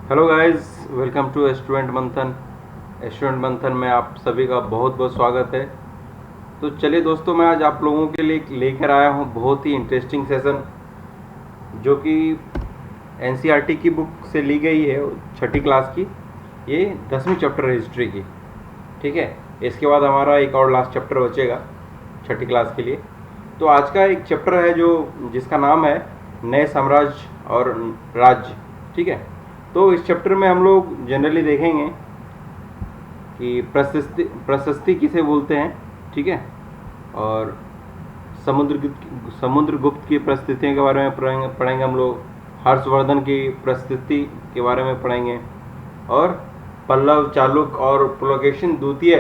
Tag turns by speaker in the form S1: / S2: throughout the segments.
S1: Hello guys, welcome to student Manthan. Student Manthan में आप सभी का बहुत बहुत स्वागत है। तो चलिए दोस्तों, मैं आज आप लोगों के लिए लेकर आया हूँ बहुत ही इंटरेस्टिंग सेशन, जो कि एनसीईआरटी की बुक से ली गई है, छठी क्लास की। ये 10वीं चैप्टर है हिस्ट्री की। ठीक है, इसके बाद हमारा एक और लास्ट चैप्टर बचेगा छठी क्लास के लिए। तो आज का एक चैप्टर है जो जिसका नाम है नए साम्राज्य और राज्य। ठीक है, तो इस चैप्टर में हम लोग जनरली देखेंगे कि प्रशस्ति किसे बोलते हैं। ठीक है, और समुद्रगुप्त की प्रस्थितियों के बारे में पढ़ेंगे हम लोग। हर्षवर्धन की प्रस्थिति के बारे में पढ़ेंगे, और पल्लव, चालुक्य और पुलकेशिन द्वितीय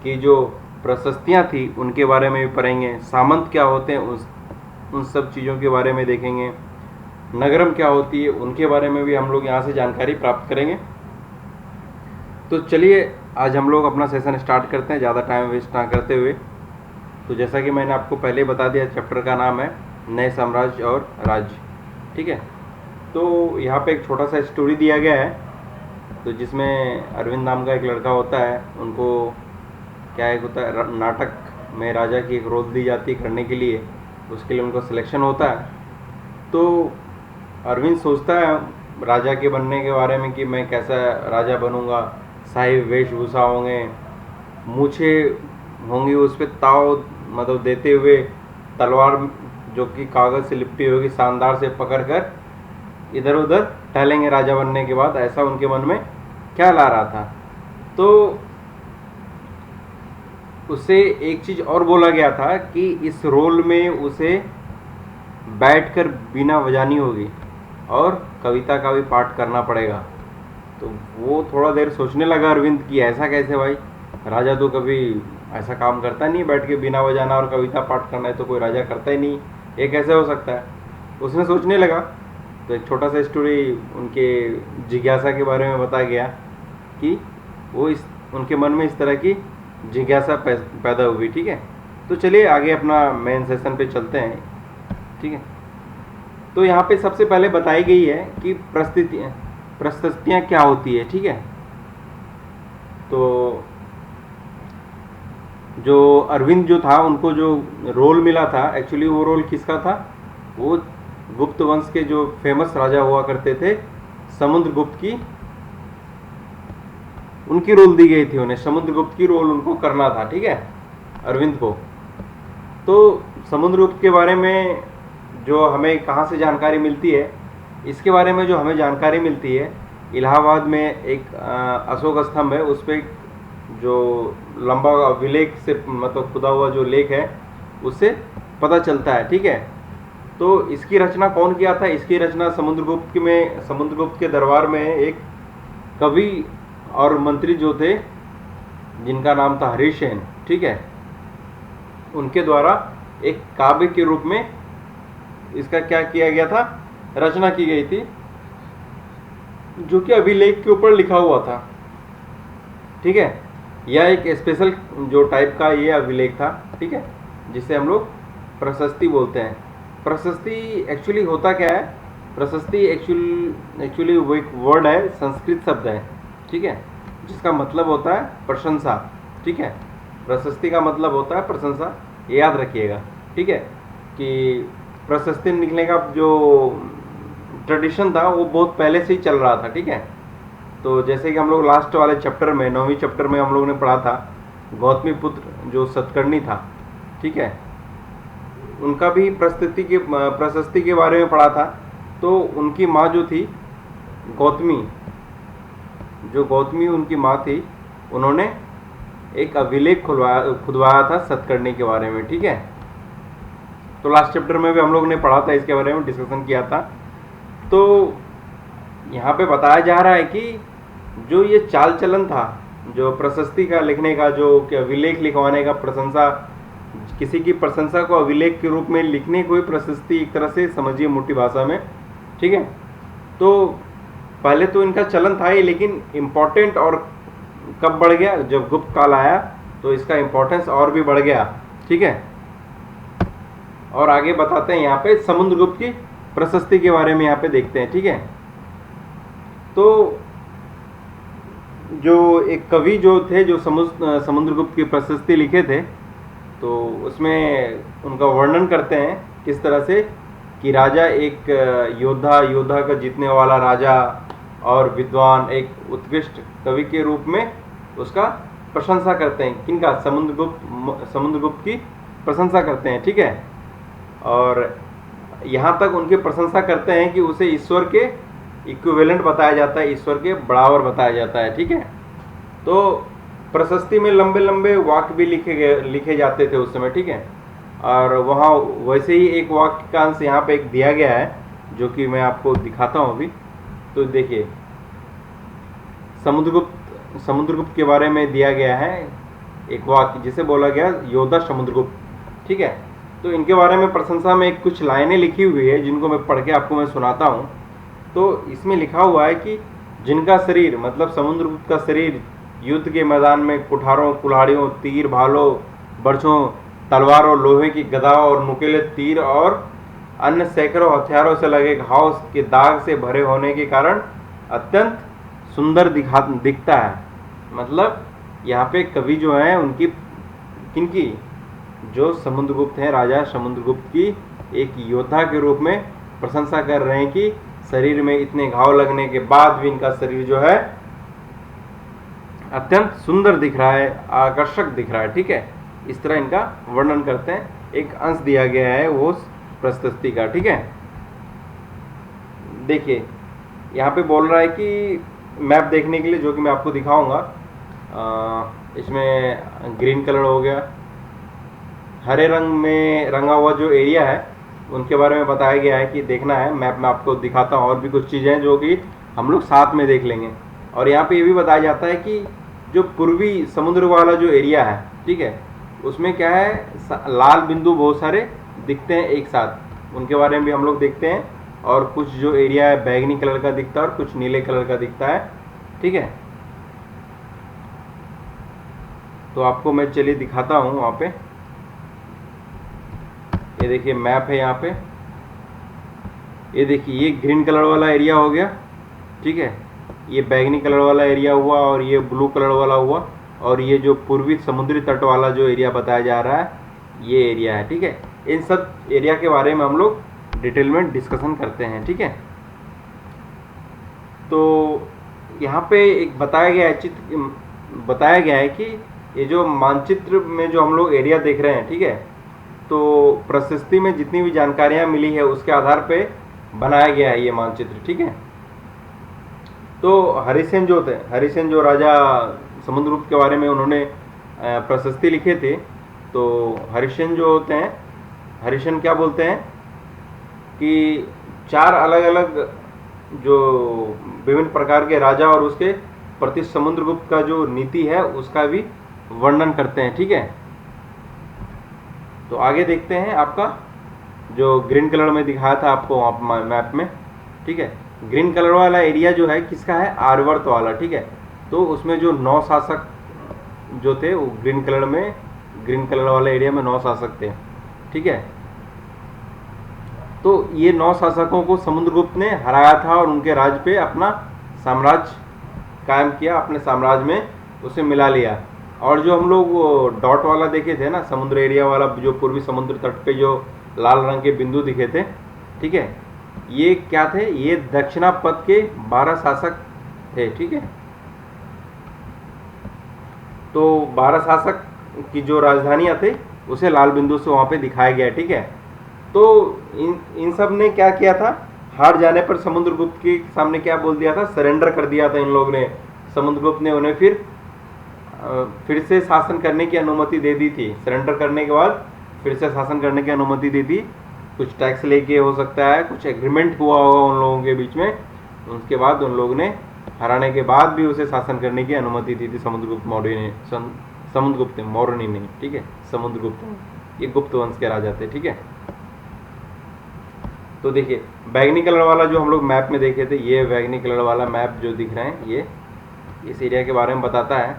S1: की जो प्रशस्तियाँ थी उनके बारे में भी पढ़ेंगे। सामंत क्या होते हैं उन सब चीज़ों के बारे में देखेंगे। नगरम क्या होती है उनके बारे में भी हम लोग यहाँ से जानकारी प्राप्त करेंगे। तो चलिए आज हम लोग अपना सेशन स्टार्ट करते हैं, ज़्यादा टाइम वेस्ट ना करते हुए। तो जैसा कि मैंने आपको पहले बता दिया, चैप्टर का नाम है नए साम्राज्य और राज्य। ठीक है, तो यहाँ पे एक छोटा सा स्टोरी दिया गया है, तो जिसमें अरविंद नाम का एक लड़का होता है। उनको क्या एक होता है, नाटक में राजा की एक रोल दी जाती है करने के लिए। उसके लिए उनको सिलेक्शन होता है। तो अरविंद सोचता है राजा के बनने के बारे में कि मैं कैसा राजा बनूंगा। शाही वेशभूषा होंगे, मूछे होंगी, उस पर ताव मतलब देते हुए तलवार जो कि कागज़ से लिपटी होगी शानदार से पकड़ कर इधर उधर टहलेंगे राजा बनने के बाद। ऐसा उनके मन में ख्याल आ रहा था। तो उसे एक चीज़ और बोला गया था कि इस रोल में उसे बैठकर बीना बजानी होगी और कविता का भी पाठ करना पड़ेगा। तो वो थोड़ा देर सोचने लगा अरविंद कि ऐसा कैसे भाई, राजा तो कभी ऐसा काम करता नहीं, बैठ के बीना बजाना और कविता पाठ करना है तो कोई राजा करता ही नहीं, ये कैसे हो सकता है। उसने सोचने लगा। तो एक छोटा सा स्टोरी उनके जिज्ञासा के बारे में बताया गया कि वो इस उनके मन में इस तरह की जिज्ञासा पैदा हुई। ठीक है, तो चलिए आगे अपना मेन सेशन पे चलते हैं। ठीक है, तो यहाँ पे सबसे पहले बताई गई है कि प्रशस्तियाँ क्या होती है। ठीक है, तो जो अरविंद जो था उनको जो रोल मिला था, एक्चुअली वो रोल किसका था, वो गुप्त वंश के जो फेमस राजा हुआ करते थे समुद्रगुप्त की, उनकी रोल दी गई थी उन्हें। समुद्रगुप्त की रोल उनको करना था। ठीक है, अरविंद को। तो समुद्रगुप्त के बारे में जो हमें कहाँ से जानकारी मिलती है, इसके बारे में जो हमें जानकारी मिलती है, इलाहाबाद में एक अशोक स्तंभ है, उस पर जो लंबा अभिलेख से मतलब खुदा हुआ जो लेख है उससे पता चलता है। ठीक है, तो इसकी रचना कौन किया था, इसकी रचना समुद्रगुप्त के दरबार में एक कवि और मंत्री जो थे जिनका नाम था हरिसेन। ठीक है, उनके द्वारा एक काव्य के रूप में इसका क्या किया गया था, रचना की गई थी, जो कि अभिलेख के ऊपर लिखा हुआ था। ठीक है, यह एक स्पेशल जो टाइप का ये अभिलेख था। ठीक है, जिसे हम लोग प्रशस्ति बोलते हैं। प्रशस्ति एक्चुअली होता क्या है, प्रशस्ति एक्चुअली वो एक वर्ड है, संस्कृत शब्द है। ठीक है, जिसका मतलब होता है प्रशंसा। ठीक है, प्रशस्ति का मतलब होता है प्रशंसा, ये याद रखिएगा। ठीक है, कि प्रशस्ति लिखने का जो ट्रेडिशन था वो बहुत पहले से ही चल रहा था। ठीक है, तो जैसे कि हम लोग लास्ट वाले चैप्टर में 9वीं चैप्टर में हम लोगों ने पढ़ा था, गौतमी पुत्र जो सतकर्णी था। ठीक है, उनका भी प्रशस्ति के बारे में पढ़ा था। तो उनकी माँ जो थी गौतमी, जो गौतमी उनकी माँ थी, उन्होंने एक अभिलेख खुदवाया था सतकर्णी के बारे में। ठीक है, तो लास्ट चैप्टर में भी हम लोग ने पढ़ा था, इसके बारे में डिस्कशन किया था। तो यहाँ पे बताया जा रहा है कि जो ये चाल चलन था, जो प्रशस्ति का लिखने का, जो कि अभिलेख लिखवाने का, प्रशंसा, किसी की प्रशंसा को अभिलेख के रूप में लिखने को ही प्रशस्ति एक तरह से समझिए मोटी भाषा में। ठीक है, तो पहले तो इनका चलन था ही, लेकिन इम्पोर्टेंट और कब बढ़ गया, जब गुप्त काल आया तो इसका इम्पोर्टेंस और भी बढ़ गया। ठीक है, और आगे बताते हैं यहाँ पे समुद्रगुप्त की प्रशस्ति के बारे में यहाँ पे देखते हैं। ठीक है, तो जो एक कवि जो थे जो समुद्रगुप्त की प्रशस्ति लिखे थे, तो उसमें उनका वर्णन करते हैं किस तरह से कि राजा एक योद्धा का जीतने वाला राजा और विद्वान एक उत्कृष्ट कवि के रूप में उसका प्रशंसा करते हैं। किनका? समुद्रगुप्त की प्रशंसा करते हैं, ठीक है। और यहाँ तक उनकी प्रशंसा करते हैं कि उसे ईश्वर के इक्विवेलेंट बताया जाता है, ईश्वर के बराबर बताया जाता है, ठीक है। तो प्रशस्ति में लंबे लंबे वाक्य भी लिखे जाते थे उस समय, ठीक है। और वहाँ वैसे ही एक वाक्य का अंश यहाँ पे एक दिया गया है जो कि मैं आपको दिखाता हूँ अभी। तो देखिए, समुद्रगुप्त के बारे में दिया गया है एक वाक्य जिसे बोला गया योद्धा समुद्रगुप्त, ठीक है। तो इनके बारे में प्रशंसा में कुछ लाइनें लिखी हुई है जिनको मैं पढ़ के आपको मैं सुनाता हूँ। तो इसमें लिखा हुआ है कि जिनका शरीर, मतलब समुद्रगुप्त का शरीर युद्ध के मैदान में कुठारों, कुल्हाड़ियों, तीर, भालों, बर्छों, तलवारों, लोहे की गदाओं और नुकीले तीर और अन्य सैकड़ों हथियारों से लगे घाव के दाग से भरे होने के कारण अत्यंत सुंदर दिखता है। मतलब यहाँ पे कवि जो है उनकी, किनकी? जो समुद्रगुप्त हैं, राजा समुद्रगुप्त की एक योद्धा के रूप में प्रशंसा कर रहे हैं कि शरीर में इतने घाव लगने के बाद भी इनका शरीर जो है अत्यंत सुंदर दिख रहा है, आकर्षक दिख रहा है, ठीक है। इस तरह इनका वर्णन करते हैं। एक अंश दिया गया है वो प्रशस्ति का, ठीक है। देखिए, यहाँ पे बोल रहा है कि मैप देखने के लिए, जो कि मैं आपको दिखाऊंगा, इसमें ग्रीन कलर हो गया, हरे रंग में रंगा हुआ जो एरिया है उनके बारे में बताया गया है कि देखना है। मैप में आपको दिखाता हूँ और भी कुछ चीज़ें जो कि हम लोग साथ में देख लेंगे। और यहाँ पे ये भी बताया जाता है कि जो पूर्वी समुद्र वाला जो एरिया है, ठीक है, उसमें क्या है, लाल बिंदु बहुत सारे दिखते हैं एक साथ, उनके बारे में भी हम लोग देखते हैं। और कुछ जो एरिया है बैगनी कलर का दिखता है और कुछ नीले कलर का दिखता है, ठीक है। तो आपको मैं चलिए दिखाता हूँ वहाँ पे। ये देखिए मैप है यहाँ पे, ये देखिए ये ग्रीन कलर वाला एरिया हो गया, ठीक है, ये बैगनी कलर वाला एरिया हुआ और ये ब्लू कलर वाला हुआ, और ये जो पूर्वी समुद्री तट वाला जो एरिया बताया जा रहा है ये एरिया है, ठीक है। इन सब एरिया के बारे में हम लोग डिटेल में डिस्कशन करते हैं, ठीक है। तो यहाँ पे एक बताया गया है कि ये जो मानचित्र में जो हम लोग एरिया देख रहे हैं, ठीक है, तो प्रशस्ति में जितनी भी जानकारियाँ मिली है उसके आधार पे बनाया गया है ये मानचित्र, ठीक है। तो हरिसेन जो राजा समुद्रगुप्त के बारे में उन्होंने प्रशस्ति लिखे थे, तो हरिसेन जो होते हैं, हरिसेन क्या बोलते हैं कि 4 अलग अलग जो विभिन्न प्रकार के राजा और उसके प्रति समुद्रगुप्त का जो नीति है उसका भी वर्णन करते हैं, ठीक है। तो आगे देखते हैं, आपका जो ग्रीन कलर में दिखाया था आपको मैप में, ठीक है, ग्रीन कलर वाला एरिया जो है किसका है, आर्यवर्त वाला, ठीक है। तो उसमें जो 9 शासक जो थे वो ग्रीन कलर वाले एरिया में 9 शासक थे, ठीक है। तो ये 9 शासकों को समुद्रगुप्त ने हराया था और उनके राज्य पे अपना साम्राज्य कायम किया, अपने साम्राज्य में उसे मिला लिया। और जो हम लोग डॉट वाला देखे थे ना, समुद्र एरिया वाला, जो पूर्वी समुद्र तट पे जो लाल रंग के बिंदु दिखे थे, ठीक है, ये क्या थे, ये दक्षिणापथ के 12 शासक थे, ठीक है। तो 12 शासक की जो राजधानियां थे उसे लाल बिंदु से वहां पे दिखाया गया, ठीक है। तो इन सब ने क्या किया था, हार जाने पर समुद्रगुप्त के सामने क्या बोल दिया था, सरेंडर कर दिया था इन लोगों ने। समुद्रगुप्त ने उन्हें फिर से शासन करने की अनुमति दे दी थी। सरेंडर करने के बाद फिर से शासन करने की अनुमति दी थी। कुछ टैक्स लेके हो सकता है, कुछ एग्रीमेंट हुआ होगा उन लोगों के बीच में। उसके बाद उन लोगों ने हराने के बाद भी उसे शासन करने की अनुमति दी थी समुद्रगुप्त मौर्य ने। समुद्रगुप्त मौर्य नहीं, ठीक है, समुद्रगुप्त, ये गुप्त वंश के राजा थे, ठीक है। तो देखिए बैगनी कलर वाला जो हम लोग मैप में देखे थे, ये बैगनी कलर वाला मैप जो दिख रहे हैं, ये इस एरिया के बारे में बताता है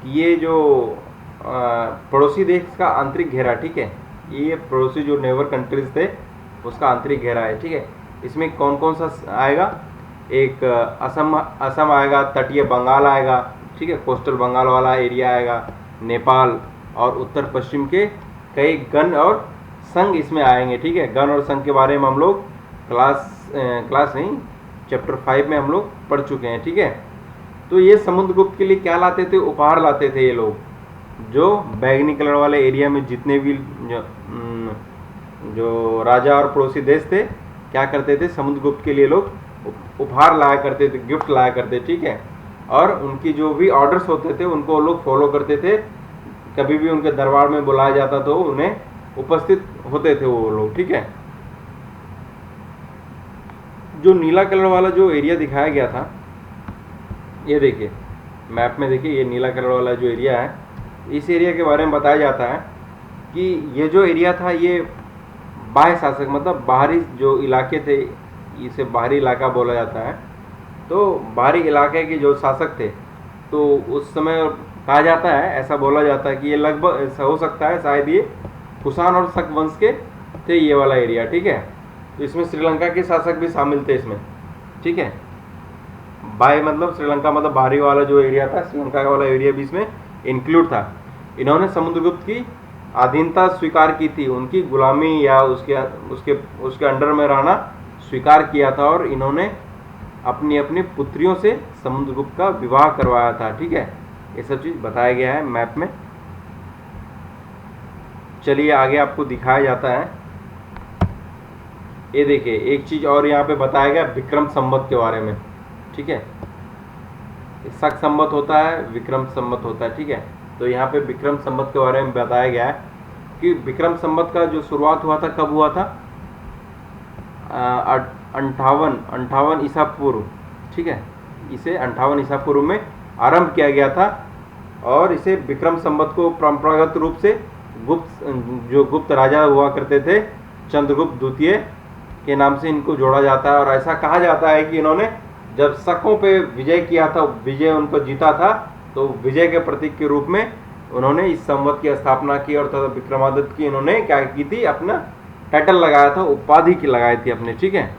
S1: कि ये जो पड़ोसी देश का आंतरिक घेरा, ठीक है, ये पड़ोसी जो नेबर कंट्रीज थे उसका आंतरिक घेरा है, ठीक है। इसमें कौन कौन सा आएगा, एक असम असम आएगा, तटीय बंगाल आएगा, ठीक है, कोस्टल बंगाल वाला एरिया आएगा, नेपाल और उत्तर पश्चिम के कई गण और संघ इसमें आएंगे, ठीक है। गण और संघ के बारे में हम लोग क्लास नहीं, चैप्टर 5 में हम लोग पढ़ चुके हैं, ठीक है। तो ये समुद्रगुप्त के लिए क्या लाते थे, उपहार लाते थे ये लोग, जो बैगनी कलर वाले एरिया में जितने भी जो राजा और पड़ोसी देश थे, क्या करते थे, समुद्रगुप्त के लिए लोग उपहार लाया करते थे, गिफ्ट लाया करते, ठीक है। और उनकी जो भी ऑर्डर्स होते थे उनको लोग फॉलो करते थे। कभी भी उनके दरबार में बुलाया जाता तो उन्हें उपस्थित होते थे वो लोग, ठीक है। जो नीला कलर वाला जो एरिया दिखाया गया था, ये देखिए मैप में, देखिए ये नीला कलर वाला जो एरिया है, इस एरिया के बारे में बताया जाता है कि ये जो एरिया था ये बाह्य शासक, मतलब बाहरी जो इलाके थे, इसे बाहरी इलाका बोला जाता है। तो बाहरी इलाके के जो शासक थे, तो उस समय कहा जाता है, ऐसा बोला जाता है कि ये लगभग ऐसा हो सकता है शायद ये कुषाण और शक वंश के थे ये वाला एरिया, ठीक है। तो इसमें श्रीलंका के शासक भी शामिल थे इसमें, ठीक है। बाय मतलब श्रीलंका मतलब बाहरी वाला जो एरिया था, श्रीलंका वाला एरिया भी इसमें इंक्लूड था। इन्होंने समुद्रगुप्त की अधीनता स्वीकार की थी, उनकी गुलामी या उसके अंडर में रहना स्वीकार किया था, और इन्होंने अपनी अपनी पुत्रियों से समुद्रगुप्त का विवाह करवाया था, ठीक है। ये सब चीज़ बताया गया है मैप में। चलिए आगे आपको दिखाया जाता है। ये देखिए एक चीज़ और यहाँ पे बताया गया विक्रम संवत के बारे में, ठीक है। शक संवत होता है, विक्रम संवत होता है, ठीक है। तो यहाँ पे विक्रम संवत के बारे में बताया गया है कि विक्रम संवत का जो शुरुआत हुआ था, कब हुआ था, 58 ईसा पूर्व, ठीक है। इसे 58 ईसा पूर्व में आरंभ किया गया था, और इसे विक्रम संवत को परंपरागत रूप से गुप्त राजा हुआ करते थे, चंद्रगुप्त द्वितीय के नाम से इनको जोड़ा जाता है। और ऐसा कहा जाता है कि इन्होंने जब शकों पे विजय किया था, विजय उनको जीता था, तो विजय के प्रतीक के रूप में उन्होंने इस संवत की स्थापना की, और तथा विक्रमादित्य की इन्होंने क्या की थी, अपना टाइटल लगाया था, उपाधि की लगाई थी अपने, ठीक है।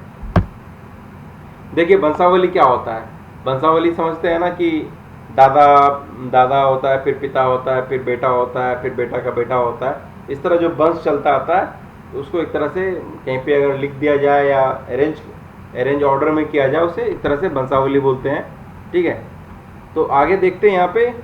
S1: देखिए वंशावली क्या होता है, वंशावली समझते हैं ना कि दादा होता है, फिर पिता होता है, फिर बेटा होता है, फिर बेटा का बेटा होता है, इस तरह जो वंश चलता आता है, तो उसको एक तरह से कहीं पे अगर लिख दिया जाए या अरेंज ऑर्डर में किया जाए, उसे एक तरह से वंशावली बोलते हैं, ठीक है। तो आगे देखते हैं यहाँ पे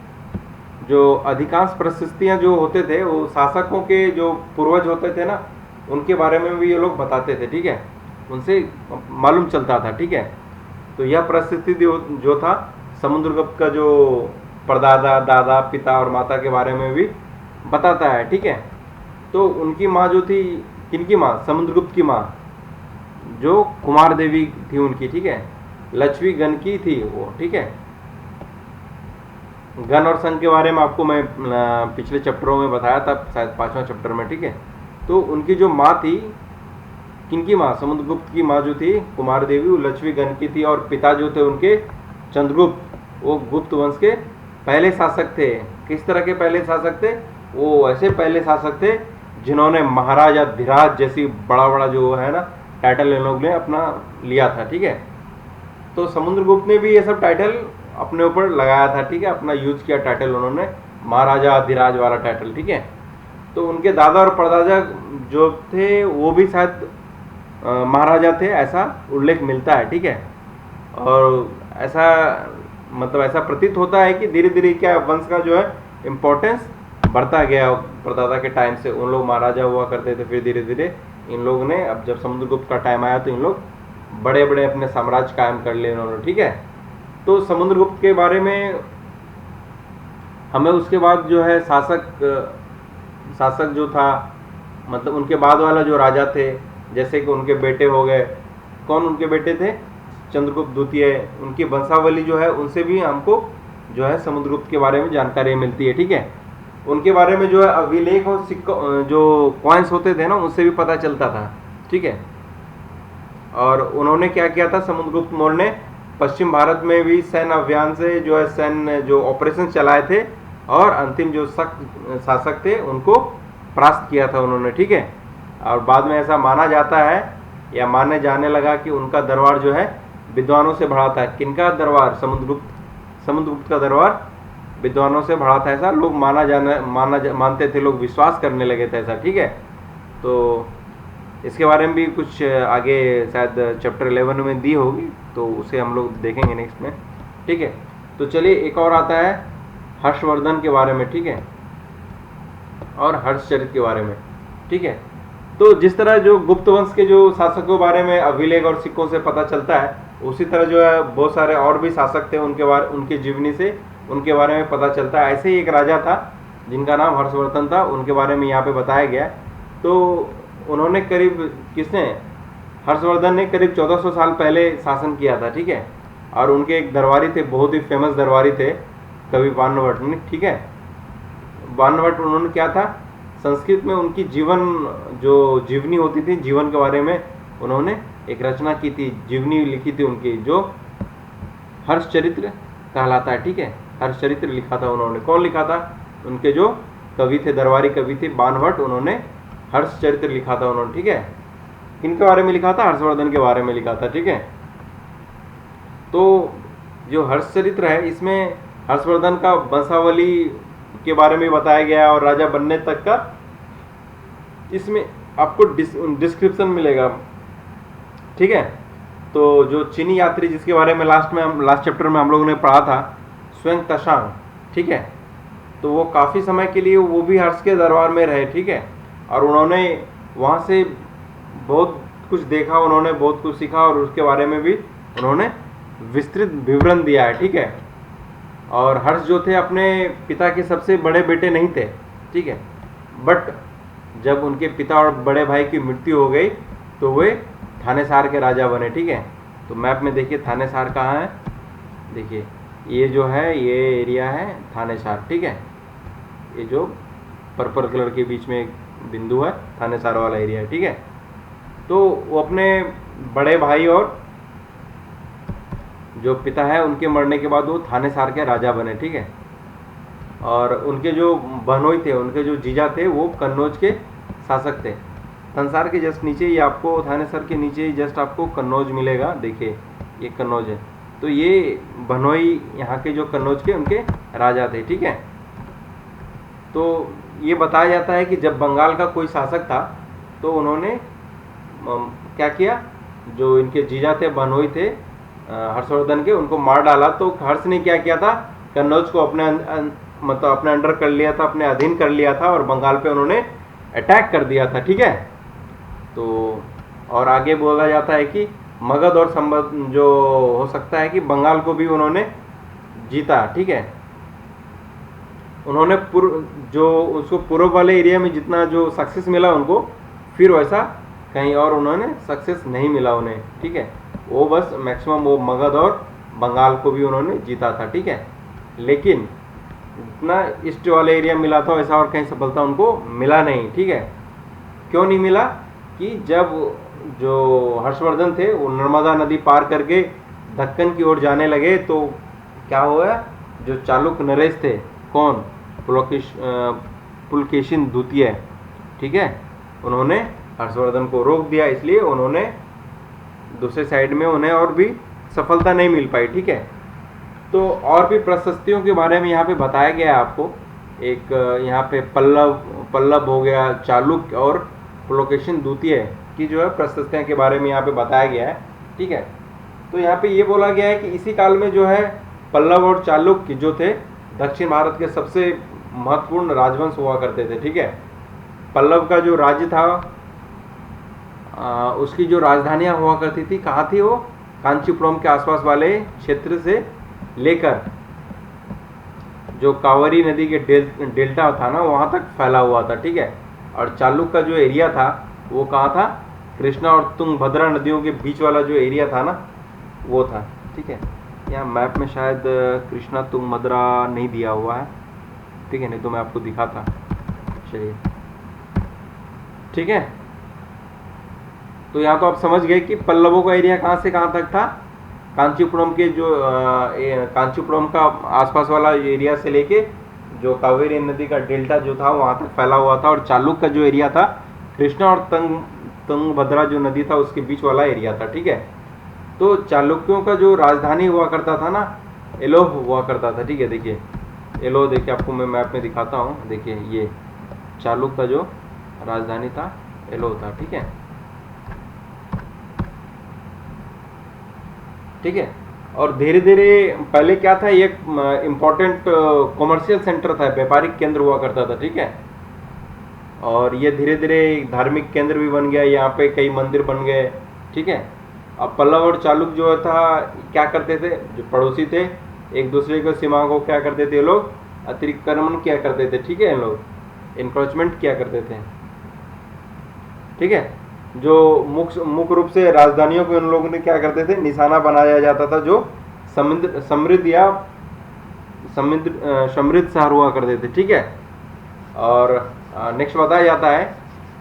S1: जो अधिकांश प्रशस्तियाँ जो होते थे, वो शासकों के जो पूर्वज होते थे ना, उनके बारे में भी ये लोग बताते थे, ठीक है, उनसे मालूम चलता था, ठीक है। तो यह प्रशस्ति जो था समुद्रगुप्त का जो परदादा, दादा, पिता और माता के बारे में भी बताता है, ठीक है। तो उनकी माँ जो थी, किनकी माँ, समुद्रगुप्त की माँ, जो कुमार देवी थी उनकी, ठीक है, लक्ष्मी गण की थी वो, ठीक है। गण और संघ के बारे में आपको मैं पिछले चैप्टरों में बताया था, शायद 5वां चैप्टर में, ठीक है। तो उनकी जो माँ थी, किनकी माँ, समुद्रगुप्त की माँ जो थी कुमार देवी, वो लक्ष्मी गण की थी, और पिता जो थे उनके चंद्रगुप्त, वो गुप्त वंश के पहले शासक थे। किस तरह के पहले शासक थे, वो ऐसे पहले शासक थे जिन्होंने महाराजा धीराज जैसी बड़ा बड़ा जो है ना टाइटल इन लोग ने अपना लिया था, ठीक है। तो समुद्रगुप्त ने भी ये सब टाइटल अपने ऊपर लगाया था, ठीक है, अपना यूज किया टाइटल उन्होंने, महाराजा धीराज वाला टाइटल, ठीक है। तो उनके दादा और परदादा जो थे वो भी शायद महाराजा थे, ऐसा उल्लेख मिलता है, ठीक है। और ऐसा मतलब ऐसा प्रतीत होता है कि धीरे धीरे क्या वंश का जो है इम्पोर्टेंस बढ़ता गया, परदादा के टाइम से उन लोग महाराजा हुआ करते थे, फिर धीरे धीरे इन लोगों ने, अब जब समुद्रगुप्त का टाइम आया तो इन लोग बड़े बड़े अपने साम्राज्य कायम कर लिए उन्होंने, ठीक है। तो समुद्रगुप्त के बारे में हमें उसके बाद जो है शासक जो था, मतलब उनके बाद वाला जो राजा थे, जैसे कि उनके बेटे हो गए, कौन उनके बेटे थे, चंद्रगुप्त द्वितीय, उनकी वंशावली जो है उनसे भी हमको जो है समुद्रगुप्त के बारे में जानकारी मिलती है, ठीक है। उनके बारे में जो है अभिलेख और सिक्कों जो कॉइन्स होते थे ना, उससे भी पता चलता था, ठीक है। और उन्होंने क्या किया था, समुद्रगुप्त मौर्य ने पश्चिम भारत में भी सैन्य अभियान से जो है सैन्य जो ऑपरेशन चलाए थे, और अंतिम जो शासक थे उनको परास्त किया था उन्होंने, ठीक है। और बाद में ऐसा माना जाता है या माने जाने लगा कि उनका दरबार जो है विद्वानों से भरा था। किनका दरबार? समुद्रगुप्त का दरबार विद्वानों से भरा था, ऐसा लोग मानते थे, लोग विश्वास करने लगे थे ऐसा, ठीक है। तो इसके बारे में भी कुछ आगे शायद चैप्टर 11 में दी होगी, तो उसे हम लोग देखेंगे नेक्स्ट में, ठीक है। तो चलिए एक और आता है हर्षवर्धन के बारे में, ठीक है, और हर्षचरित के बारे में, ठीक है। तो जिस तरह जो गुप्त वंश के जो शासकों के बारे में अभिलेख और सिक्कों से पता चलता है, उसी तरह जो है बहुत सारे और भी शासक थे, उनके जीवनी से उनके बारे में पता चलता है। ऐसे ही एक राजा था जिनका नाम हर्षवर्धन था, उनके बारे में यहाँ पे बताया गया है। तो उन्होंने हर्षवर्धन ने करीब 1400 साल पहले शासन किया था, ठीक है। और उनके एक दरबारी थे, बहुत ही फेमस दरबारी थे, कवि बाणभट्ट ने, ठीक है। बाणभट्ट उन्होंने क्या था, संस्कृत में उनकी जीवनी होती थी, जीवन के बारे में उन्होंने एक रचना की थी, जीवनी लिखी थी उनकी, जो हर्षचरित्र कहलाता है, ठीक है। हर्षचरित्र लिखा था उन्होंने। कौन लिखा था? उनके जो कवि थे, दरबारी कवि थे बाणभट्ट, उन्होंने हर्षचरित्र लिखा था उन्होंने, ठीक है। किनके बारे में लिखा था? हर्षवर्धन के बारे में लिखा था, ठीक है। तो जो हर्षचरित्र है, इसमें हर्षवर्धन का वंशावली के बारे में बताया गया और राजा बनने तक का इसमें आपको डिस्क्रिप्शन मिलेगा, ठीक है। तो जो चीनी यात्री जिसके बारे में लास्ट चैप्टर में हम लोगों ने पढ़ा था, स्वयं तशांग, ठीक है। तो वो काफ़ी समय के लिए वो भी हर्ष के दरबार में रहे, ठीक है। और उन्होंने वहाँ से बहुत कुछ देखा, उन्होंने बहुत कुछ सीखा, और उसके बारे में भी उन्होंने विस्तृत विवरण दिया है, ठीक है। और हर्ष जो थे अपने पिता के सबसे बड़े बेटे नहीं थे, ठीक है। बट जब उनके पिता और बड़े भाई की मृत्यु हो गई तो वे थानेसार के राजा बने, ठीक है। तो मैप में देखिए थानेसार कहाँ है, देखिए ये जो है ये एरिया है थानेसार, ठीक है। ये जो पर्पल कलर के बीच में एक बिंदु है, थानेसार वाला एरिया है, ठीक है। तो वो अपने बड़े भाई और जो पिता है उनके मरने के बाद वो थानेसार के राजा बने, ठीक है। और उनके जो बहनोई थे, उनके जो जीजा थे, वो कन्नौज के शासक थे। थानेसार के जस्ट नीचे ही आपको, थानेसर के नीचे ही जस्ट आपको कन्नौज मिलेगा, देखिए ये कन्नौज है। तो ये बहनोई यहाँ के जो कन्नौज के उनके राजा थे, ठीक है। तो ये बताया जाता है कि जब बंगाल का कोई शासक था तो उन्होंने क्या किया, जो इनके जीजा थे, बहनोई थे हर्षवर्धन के, उनको मार डाला। तो हर्ष ने क्या किया था, कन्नौज को अपने अंडर कर लिया था, अपने अधीन कर लिया था, और बंगाल पे उन्होंने अटैक कर दिया था, ठीक है। तो और आगे बोला जाता है कि मगध और संबंध जो हो सकता है कि बंगाल को भी उन्होंने जीता, ठीक है। उन्होंने उसको पूर्व वाले एरिया में जितना जो सक्सेस मिला उनको, फिर वैसा कहीं और उन्होंने सक्सेस नहीं मिला उन्हें, ठीक है। वो बस मैक्सिमम वो मगध और बंगाल को भी उन्होंने जीता था, ठीक है। लेकिन जितना ईस्ट वाले एरिया मिला था वैसा और कहीं सफलता उनको मिला नहीं, ठीक है। क्यों नहीं मिला? कि जब जो हर्षवर्धन थे वो नर्मदा नदी पार करके दक्कन की ओर जाने लगे तो क्या हुआ, जो चालुक्य नरेश थे, कौन, पुलकेशिन द्वितीय, ठीक है, उन्होंने हर्षवर्धन को रोक दिया। इसलिए उन्होंने दूसरे साइड में उन्हें और भी सफलता नहीं मिल पाई, ठीक है। तो और भी प्रशस्तियों के बारे में यहाँ पे बताया गया है आपको। एक यहाँ पे पल्लव हो गया, चालुक्य और पुलकेशिन द्वितीय की जो है प्रशस्तियों के बारे में यहाँ पे बताया गया है, ठीक है। तो यहाँ पे ये बोला गया है कि इसी काल में जो है पल्लव और चालुक्य जो थे दक्षिण भारत के सबसे महत्वपूर्ण राजवंश हुआ करते थे, ठीक है। पल्लव का जो राज्य था उसकी जो राजधानियाँ हुआ करती थी, कहाँ थी वो, कांचीपुरम के आसपास वाले क्षेत्र से लेकर जो कावेरी नदी के डेल्टा था ना, वहाँ तक फैला हुआ था, ठीक है। और चालुक्य का जो एरिया था वो कहाँ था, कृष्णा और तुंगभद्रा नदियों के बीच वाला जो एरिया था ना, वो था, ठीक है। यहाँ मैप में शायद कृष्णा तुंगभद्रा नहीं दिया हुआ है, ठीक है, नहीं तो मैं आपको दिखाता। चलिए, ठीक है। तो यहाँ तो आप समझ गए कि पल्लवों का एरिया कहाँ से कहाँ तक था, कांचीपुरम के जो कांचीपुरम का आसपास वाला एरिया से लेके जो कावेरी नदी का डेल्टा जो था वहाँ तक फैला हुआ था। और चालुक्य का जो एरिया था, कृष्णा और तुंगभद्रा जो नदी था उसके बीच वाला एरिया था, ठीक है। तो चालुक्यों का जो राजधानी हुआ करता था ना, एलोह हुआ करता था, ठीक है। देखिए एलोह, देखिए आपको मैं मैप में दिखाता हूँ। देखिए ये चालुक्य का जो राजधानी था एलोह था, ठीक है, ठीक है। और धीरे धीरे पहले क्या था, एक इम्पोर्टेंट कॉमर्शियल सेंटर था, व्यापारिक केंद्र हुआ करता था, ठीक है। और ये धीरे धीरे धार्मिक केंद्र भी बन गया, यहाँ पे कई मंदिर बन गए, ठीक है। अब पल्लव और चालुक्य जो था क्या करते थे, जो पड़ोसी थे, एक दूसरे को सीमा को क्या करते थे, ये लोग अतिक्रमण किया करते थे, ठीक है, इन लोग इंक्रोचमेंट किया करते थे, ठीक है। जो मुख्य रूप से राजधानियों को इन लोगों ने क्या करते थे, निशाना बनाया जाता था, जो समृद्ध या समृद्ध शहर हुआ करते थे, ठीक है। और नेक्स्ट बताया जाता है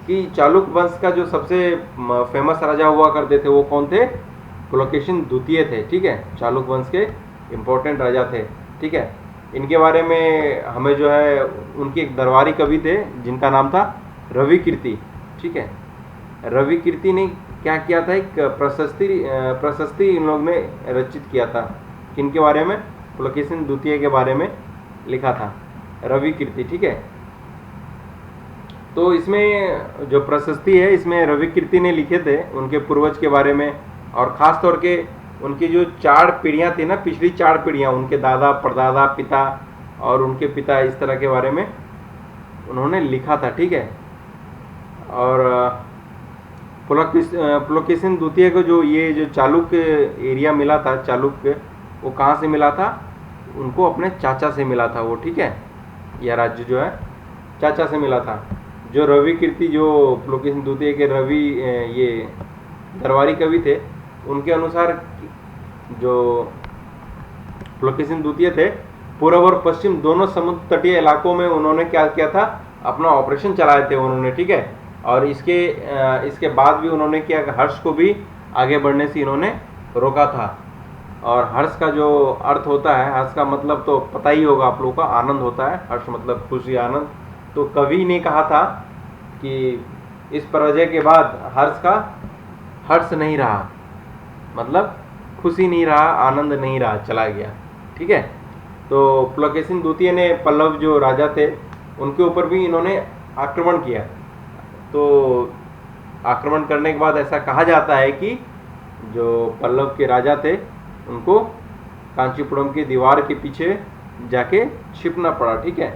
S1: कि चालुक्य वंश का जो सबसे फेमस राजा हुआ करते थे वो कौन थे, पुलकेशिन द्वितीय थे, ठीक है। चालुक्य वंश के इम्पोर्टेंट राजा थे, ठीक है। इनके बारे में हमें जो है, उनके एक दरबारी कवि थे जिनका नाम था रवि कीर्ति, ठीक है। रवि कीर्ति ने क्या किया था, एक प्रशस्ति इन लोग ने रचित किया था, किनके बारे में, पुलकेशिन द्वितीय के बारे में लिखा था रवि कीर्ति, ठीक है। तो इसमें जो प्रशस्ति है, इसमें रवि कीर्ति ने लिखे थे उनके पूर्वज के बारे में, और ख़ास तौर के उनकी जो 4 पीढ़ियाँ थी ना, पिछली 4 पीढ़ियाँ, उनके दादा, परदादा, पिता और उनके पिता, इस तरह के बारे में उन्होंने लिखा था, ठीक है। और पुलकेशिन द्वितीय को जो ये जो चालुक्य एरिया मिला था, चालुक्य, वो कहाँ से मिला था, उनको अपने चाचा से मिला था वो, ठीक है। यह राज्य जो है चाचा से मिला था। जो रवि कीर्ति, जो पुलकेशिन द्वितीय के रवि ये दरबारी कवि थे, उनके अनुसार जो पुलकेशिन द्वितीय थे, पूर्व और पश्चिम दोनों समुद्र तटीय इलाकों में उन्होंने क्या किया था, अपना ऑपरेशन चलाए थे उन्होंने, ठीक है। और इसके बाद भी उन्होंने क्या, हर्ष को भी आगे बढ़ने से इन्होंने रोका था। और हर्ष का जो अर्थ होता है, हर्ष का मतलब तो पता ही होगा आप लोगों का, आनंद होता है। हर्ष मतलब खुशी, आनंद। तो कवि ने कहा था कि इस पराजय के बाद हर्ष नहीं रहा, मतलब खुशी नहीं रहा, आनंद नहीं रहा, चला गया, ठीक है। तो पुलकेशिन द्वितीय ने पल्लव जो राजा थे उनके ऊपर भी इन्होंने आक्रमण किया। तो आक्रमण करने के बाद ऐसा कहा जाता है कि जो पल्लव के राजा थे उनको कांचीपुरम की दीवार के पीछे जाके छिपना पड़ा, ठीक है।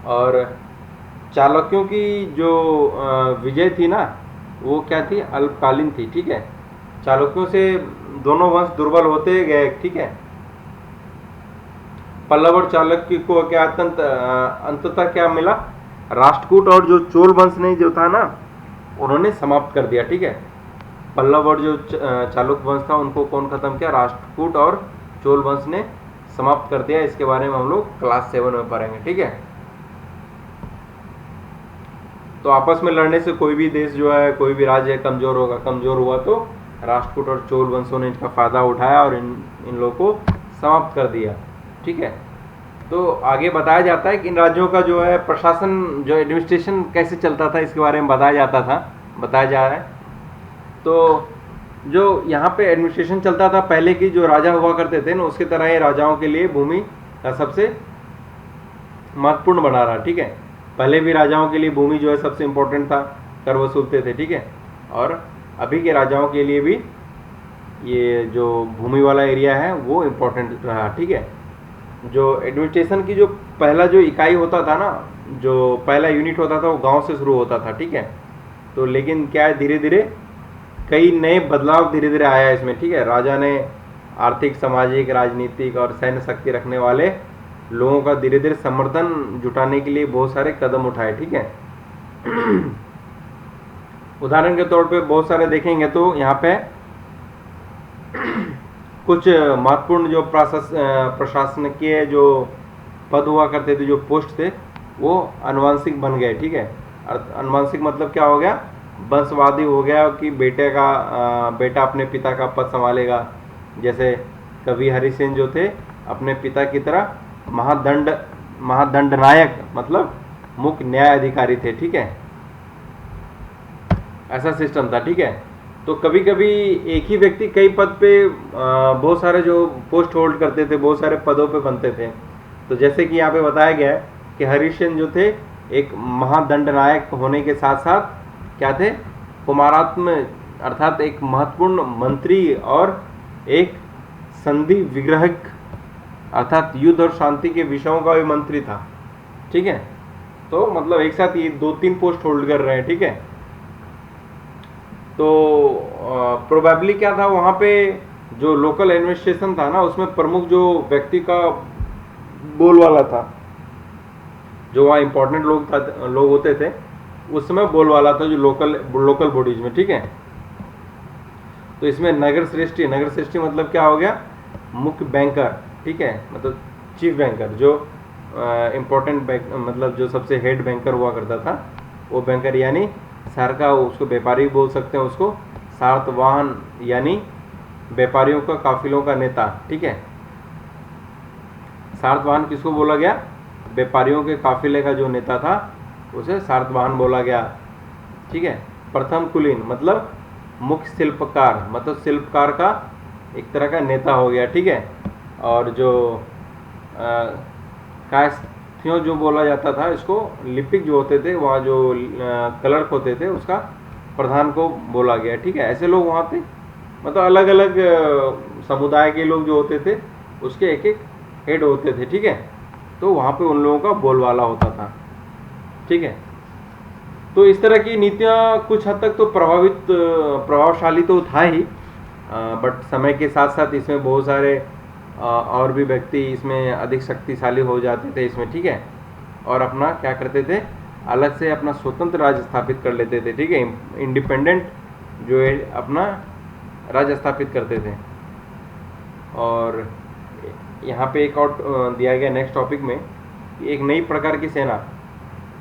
S1: और चालुक्यों की जो विजय थी ना, वो क्या थी, अल्पकालीन थी, ठीक है। चालुक्यों से दोनों वंश दुर्बल होते गए, ठीक है। पल्लव और चालुक्य को क्या अंततः क्या मिला, राष्ट्रकूट और जो चोल वंश ने जो था ना, उन्होंने समाप्त कर दिया, ठीक है। पल्लव और जो चालुक्य वंश था उनको कौन खत्म किया, राष्ट्रकूट और चोल वंश ने समाप्त कर दिया। इसके बारे में हम लोग क्लास 7 में पढ़ेंगे, ठीक है। तो आपस में लड़ने से कोई भी देश जो है, कोई भी राज्य कमजोर होगा, कमजोर हुआ तो राष्ट्रकूट और चोल वंशों ने इनका फायदा उठाया और इन लोगों को समाप्त कर दिया, ठीक है। तो आगे बताया जाता है कि इन राज्यों का जो है प्रशासन, जो एडमिनिस्ट्रेशन कैसे चलता था, इसके बारे में बताया जा रहा है। तो जो यहाँ पे एडमिनिस्ट्रेशन चलता था, पहले की जो राजा हुआ करते थे ना, उसकी तरह ये राजाओं के लिए भूमि का सबसे महत्वपूर्ण बना रहा, ठीक है। पहले भी राजाओं के लिए भूमि जो है सबसे इम्पोर्टेंट था, कर वसूलते थे, ठीक है। और अभी के राजाओं के लिए भी ये जो भूमि वाला एरिया है वो इम्पोर्टेंट रहा, ठीक है। जो एडमिनिस्ट्रेशन की जो पहला जो इकाई होता था ना, जो पहला यूनिट होता था, वो गांव से शुरू होता था, ठीक है। तो लेकिन क्या है, धीरे धीरे कई नए बदलाव धीरे धीरे आया इसमें, ठीक है। राजा ने आर्थिक, सामाजिक, राजनीतिक और सैन्य शक्ति रखने वाले लोगों का धीरे धीरे समर्थन जुटाने के लिए बहुत सारे कदम उठाए, ठीक है। उदाहरण के तौर पे बहुत सारे देखेंगे तो यहाँ पे कुछ महत्वपूर्ण जो प्रशासनिकीय जो पद हुआ करते थे, जो पोस्ट थे, वो आनुवंशिक बन गए, ठीक है। आनुवंशिक मतलब क्या हो गया, वंशवादी हो गया कि बेटा अपने पिता का पद संभालेगा। जैसे कवि हरिसेन जो थे, अपने पिता की तरह महादंडनायक मतलब मुख्य न्याय अधिकारी थे, ठीक है। ऐसा सिस्टम था, ठीक है। तो कभी कभी एक ही व्यक्ति कई पद पे बहुत सारे जो पोस्ट होल्ड करते थे, बहुत सारे पदों पे बनते थे। तो जैसे कि यहाँ पे बताया गया है कि हरिश्चंद्र जो थे एक महादंड नायक होने के साथ साथ क्या थे, कुमारात्म अर्थात एक महत्वपूर्ण मंत्री और एक संधि विग्रहक अर्थात युद्ध और शांति के विषयों का भी मंत्री था। ठीक है, तो मतलब एक साथ ये 2-3 पोस्ट होल्ड कर रहे हैं। ठीक है, तो प्रोबेबली क्या था वहाँ पे जो लोकल एडमिनिस्ट्रेशन था ना, उसमें प्रमुख जो व्यक्ति का बोलवाला था, जो वहाँ इंपॉर्टेंट लोग होते थे उस समय बोलवाला था जो लोकल बॉडीज में। ठीक है, तो इसमें नगर श्रेष्ठी मतलब क्या हो गया, मुख्य बैंकर। ठीक है, मतलब चीफ बैंकर, जो इम्पोर्टेंट बैंक मतलब जो सबसे हेड बैंकर हुआ करता था वो बैंकर, यानी शहर का, उसको व्यापारी बोल सकते हैं उसको, सातवाहन यानी व्यापारियों का काफिलों का नेता। ठीक है, सातवाहन किसको बोला गया, व्यापारियों के काफिले का जो नेता था उसे सातवाहन बोला गया। ठीक है, प्रथम कुलीन मतलब मुख्य शिल्पकार, मतलब शिल्पकार का एक तरह का नेता हो गया। ठीक है, और जो कायस्थियों जो बोला जाता था, इसको लिपिक जो होते थे वहाँ जो क्लर्क होते थे उसका प्रधान को बोला गया। ठीक है, ऐसे लोग वहाँ पे मतलब अलग अलग समुदाय के लोग जो होते थे उसके एक एक हेड होते थे। ठीक है, तो वहाँ पे उन लोगों का बोलवाला होता था। ठीक है, तो इस तरह की नीतियाँ कुछ हद तक तो प्रभावशाली तो था ही, बट समय के साथ साथ इसमें बहुत सारे और भी व्यक्ति इसमें अधिक शक्तिशाली हो जाते थे इसमें। ठीक है, और अपना क्या करते थे, अलग से अपना स्वतंत्र राज्य स्थापित कर लेते थे। ठीक है, इंडिपेंडेंट जो है अपना राज्य स्थापित करते थे। और यहाँ पे एक और दिया गया नेक्स्ट टॉपिक में, एक नई प्रकार की सेना।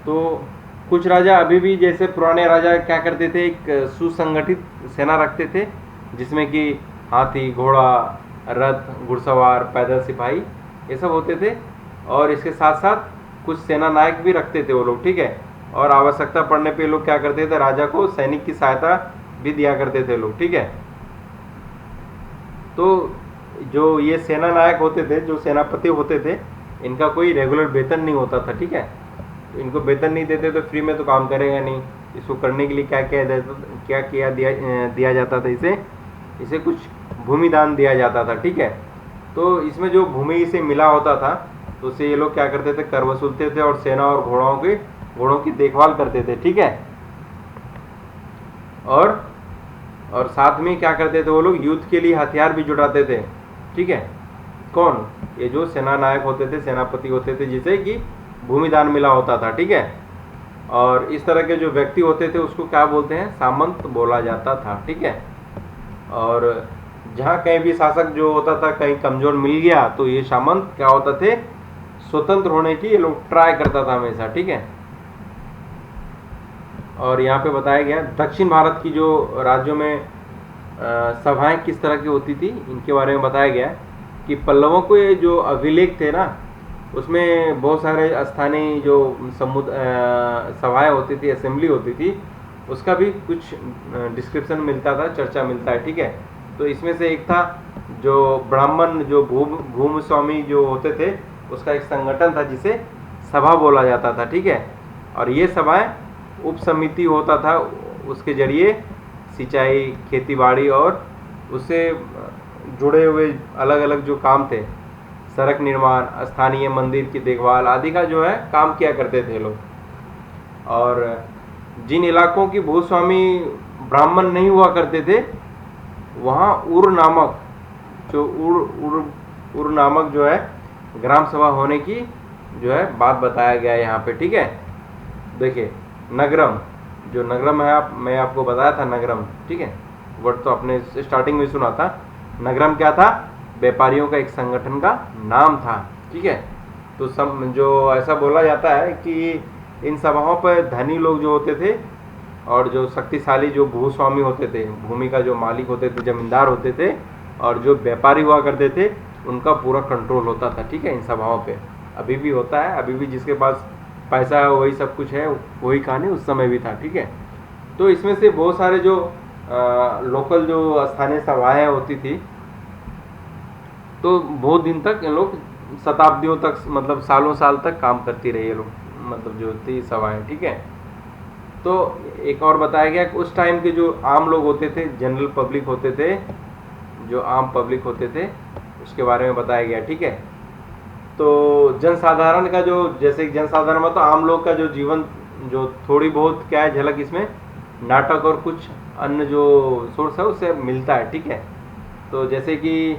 S1: तो कुछ राजा अभी भी, जैसे पुराने राजा क्या करते थे, एक सुसंगठित सेना रखते थे जिसमें कि हाथी, घोड़ा, रथ, घुड़सवार, पैदल सिपाही ये सब होते थे, और इसके साथ साथ कुछ सेना नायक भी रखते थे वो लोग। ठीक है, और आवश्यकता पड़ने पे लोग क्या करते थे, राजा को सैनिक की सहायता भी दिया करते थे लोग। ठीक है, तो जो ये सेना नायक होते थे, जो सेनापति होते थे, इनका कोई रेगुलर वेतन नहीं होता था। ठीक है, तो इनको वेतन नहीं देते तो फ्री में तो काम करेगा नहीं, इसको करने के लिए क्या दिया जाता था, इसे कुछ भूमि दान दिया जाता था। ठीक है, तो इसमें जो भूमि इसे मिला होता था तो उससे ये लोग क्या करते थे, कर वसूलते थे और सेना और घोड़ों की देखभाल करते थे। ठीक है, और साथ में क्या करते थे वो लोग, युद्ध के लिए हथियार भी जुटाते थे। ठीक है, कौन, ये जो सेना नायक होते थे, सेनापति होते थे, जिसे कि भूमि दान मिला होता था। ठीक है, और इस तरह के जो व्यक्ति होते थे उसको क्या बोलते हैं, सामंत बोला जाता था। ठीक है, और जहाँ कहीं भी शासक जो होता था कहीं कमजोर मिल गया तो ये सामंत क्या होता थे, स्वतंत्र होने की ये लोग ट्राई करता था हमेशा। ठीक है, और यहाँ पे बताया गया दक्षिण भारत की जो राज्यों में सभाएं किस तरह की होती थी, इनके बारे में बताया गया कि पल्लवों को ये जो अभिलेख थे ना, उसमें बहुत सारे स्थानीय जो सभाएं होती थी, असेंबली होती थी, उसका भी कुछ डिस्क्रिप्शन मिलता था, चर्चा मिलता है। ठीक है, तो इसमें से एक था जो ब्राह्मण, जो भूमि स्वामी जो होते थे, उसका एक संगठन था जिसे सभा बोला जाता था। ठीक है, और ये सभाएं उप समिति होता था, उसके जरिए सिंचाई, खेतीबाड़ी और उससे जुड़े हुए अलग अलग जो काम थे, सड़क निर्माण, स्थानीय मंदिर की देखभाल आदि का जो है काम किया करते थे लोग। और जिन इलाकों की भूस्वामी ब्राह्मण नहीं हुआ करते थे, वहाँ उर नामक जो है ग्राम सभा होने की जो है बात बताया गया है यहाँ पे। ठीक है, देखिए नगरम, जो नगरम है, मैं आपको बताया था नगरम। ठीक है, वर्ड तो आपने स्टार्टिंग में सुना था। नगरम क्या था, व्यापारियों का एक संगठन का नाम था। ठीक है, तो जो ऐसा बोला जाता है कि इन सभाओं पर धनी लोग जो होते थे और जो शक्तिशाली जो भूस्वामी होते थे, भूमि का जो मालिक होते थे, जमींदार होते थे, और जो व्यापारी हुआ करते थे, उनका पूरा कंट्रोल होता था। ठीक है, इन सभाओं पे अभी भी होता है, अभी भी जिसके पास पैसा है वही सब कुछ है, वही कहानी उस समय भी था। ठीक है, तो इसमें से बहुत सारे जो लोकल जो स्थानीय सभाएं होती थी, तो बहुत दिन तक इन लोग शताब्दियों तक, मतलब सालों साल तक काम करती रही ये लोग, मतलब जो थी सभाएं, ठीक है। तो एक और बताया गया कि उस टाइम के जो आम लोग होते थे, जनरल पब्लिक होते थे, जो आम पब्लिक होते थे, उसके बारे में बताया गया, ठीक है। तो जनसाधारण का जो, जैसे जनसाधारण मतलब आम लोग का जो जीवन, जो थोड़ी बहुत क्या है झलक इसमें नाटक और कुछ अन्य जो सोर्स है उससे मिलता है, ठीक है। तो जैसे कि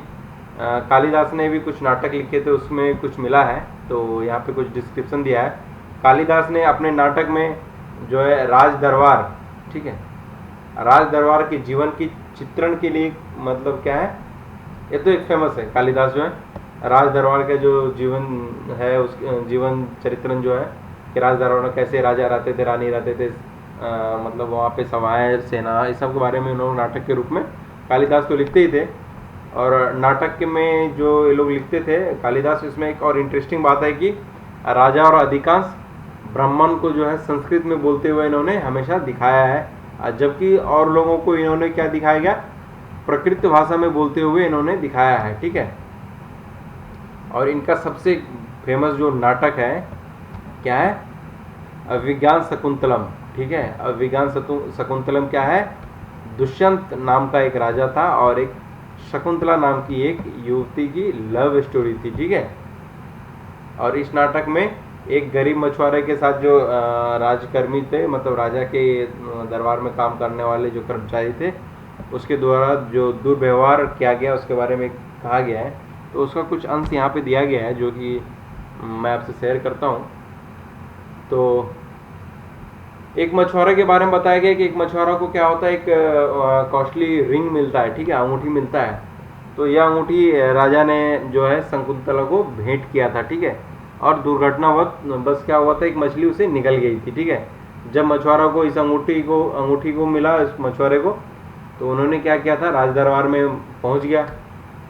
S1: कालिदास ने भी कुछ नाटक लिखे थे, उसमें कुछ मिला है, तो यहाँ पे कुछ डिस्क्रिप्शन दिया है। कालिदास ने अपने नाटक में जो है राज दरबार, ठीक है, राज दरबार के जीवन की चित्रण के लिए, मतलब क्या है, ये तो एक फेमस है, कालिदास जो है राज दरबार का जो जीवन है, उस जीवन चरित्रण जो है कि राज दरबार में कैसे राजा रहते थे, रानी रहते थे, मतलब वहाँ पे सभाएं, सेना, इस सब के बारे में उन्होंने नाटक के रूप में, कालिदास तो लिखते ही थे। और नाटक में जो ये लोग लिखते थे कालिदास, इसमें एक और इंटरेस्टिंग बात है कि राजा और अधिकांश ब्राह्मण को जो है संस्कृत में बोलते हुए इन्होंने हमेशा दिखाया है, जबकि और लोगों को इन्होंने क्या दिखाया गया, प्रकृत भाषा में बोलते हुए इन्होंने दिखाया है, ठीक है। और इनका सबसे फेमस जो नाटक है क्या है, अभिज्ञान शकुंतलम, ठीक है। अभिज्ञान शकुंतलम क्या है, दुष्यंत नाम का एक राजा था और एक शकुंतला नाम की एक युवती की लव स्टोरी थी, ठीक है। और इस नाटक में एक गरीब मछुआरे के साथ जो राजकर्मी थे, मतलब राजा के दरबार में काम करने वाले जो कर्मचारी थे, उसके द्वारा जो दुर्व्यवहार किया गया उसके बारे में कहा गया है। तो उसका कुछ अंश यहाँ पे दिया गया है जो कि मैं आपसे शेयर करता हूँ। तो एक मछुआरे के बारे में बताया गया कि एक मछुआरा को क्या होता है, एक कॉस्टली रिंग मिलता है, ठीक है, अंगूठी मिलता है। तो यह अंगूठी राजा ने जो है शकुंतला को भेंट किया था, ठीक है। और दुर्घटनावश बस क्या हुआ था, एक मछली उसे निकल गई थी, ठीक है। जब मछुआरा को इस अंगूठी को मिला, इस मछुआरे को, तो उन्होंने क्या किया था, राज दरबार में पहुंच गया।